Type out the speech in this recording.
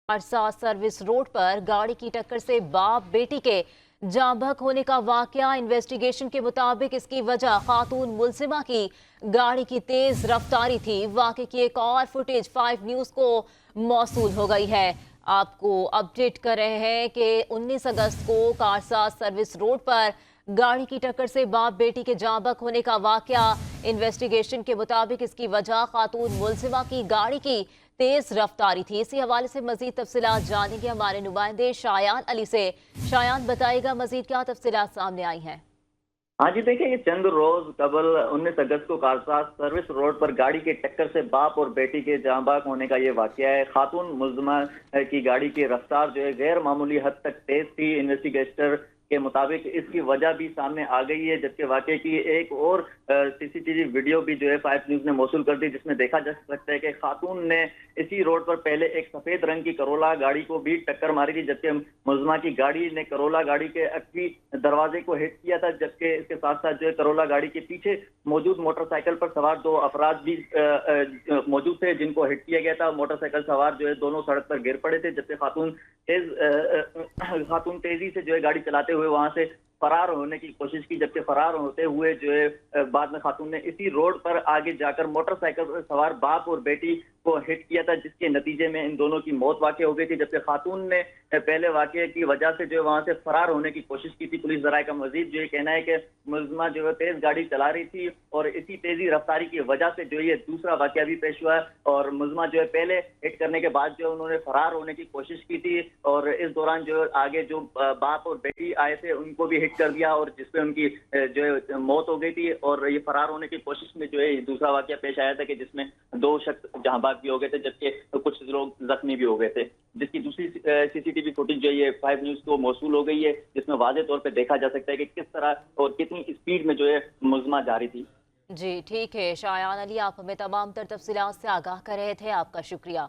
हादसा service road पर गाड़ी की टक्कर से बाप बेटी के जाँ बहक होने का वाकया। इन्वेस्टिगेशन के मुताबिक इसकी वजह खातून मुलजिमा की गाड़ी की तेज रफ्तारी थी। वाकये की एक और फुटेज 5 न्यूज को मौसूल हो गई है। आपको अपडेट कर रहे हैं कि 19 अगस्त को कारसा सर्विस रोड पर गाड़ी की टक्कर से बाप बेटी के जाँ बहक होने का वाकया। इन्वेस्टिगेशन के मुताबिक इसकी वजह खातून मुलजिमा की गाड़ी की तेज रफ्तारी थी। इसी हवाले से मजीद तफसीलात जानेंगे हमारे नुमाइंदे शायान अली से। शायान, बताएगा मजीद क्या तफसीलात सामने आई हैं? हाँ जी, देखिए ये चंद रोज कबल 19 अगस्त को कारसा सर्विस रोड पर गाड़ी के टक्कर से बाप और बेटी के जाँ बहक होने का ये वाकया है। खातून मुलजिमा की गाड़ी की रफ्तार जो है गैर मामूली हद तक तेज थी। इन्वेस्टिगेटर के मुताबिक इसकी वजह भी सामने आ गई है, जबकि वाकये की एक और सीसीटीवी वीडियो भी जो है 5 न्यूज ने मौसूल कर दी, जिसमें देखा जा सकता है कि खातून ने इसी रोड पर पहले एक सफेद रंग की करोला गाड़ी को भी टक्कर मारी थी, जबकि मुलजिमा की गाड़ी ने करोला गाड़ी के अक्वी दरवाजे को हिट किया था। जबकि इसके साथ साथ जो है करोला गाड़ी के पीछे मौजूद मोटरसाइकिल पर सवार 2 अफराद भी मौजूद थे, जिनको हिट किया गया था। मोटरसाइकिल सवार जो है दोनों सड़क पर गिर पड़े थे, जबकि खातून तेजी से जो है गाड़ी चलाते हुए वहां से फरार होने की कोशिश की। जबकि फरार होते हुए जो है बाद में खातून ने इसी रोड पर आगे जाकर मोटरसाइकिल पर सवार बाप और बेटी को हिट किया था, जिसके नतीजे में इन दोनों की मौत वाक़ई हो गई थी। जबकि खातून ने पहले वाक़ये की वजह से जो है वहां से फरार होने की कोशिश की थी। पुलिस ज़राए का मजीद जो है कहना है कि मुलजिमा जो है तेज गाड़ी चला रही थी और इसी तेजी रफ्तारी की वजह से जो ये दूसरा वाक़या भी पेश हुआ। और मुलजिमा जो है पहले हिट करने के बाद जो है उन्होंने फरार होने की कोशिश की थी, और इस दौरान जो आगे जो बाप और बेटी आए थे उनको भी हिट कर दिया, और जिसपे उनकी जो है मौत हो गई थी। और ये फरार होने की कोशिश में जो है दूसरा वाक़या पेश आया था कि जिसमें 2 शख्स जहां बहक भी हो गए थे, जबकि कुछ लोग जख्मी भी हो गए थे, जिसकी दूसरी सीसीटीवी फुटेज जो है ये 5 न्यूज को मौसूल हो गई है, जिसमें वाज़ेह तौर पे देखा जा सकता है कि किस तरह और कितनी स्पीड में जो है मुलजिमा जा रही थी। जी ठीक है शायान अली, आप हमें तमाम तर तफसीलात से आगाह कर रहे थे। आपका शुक्रिया।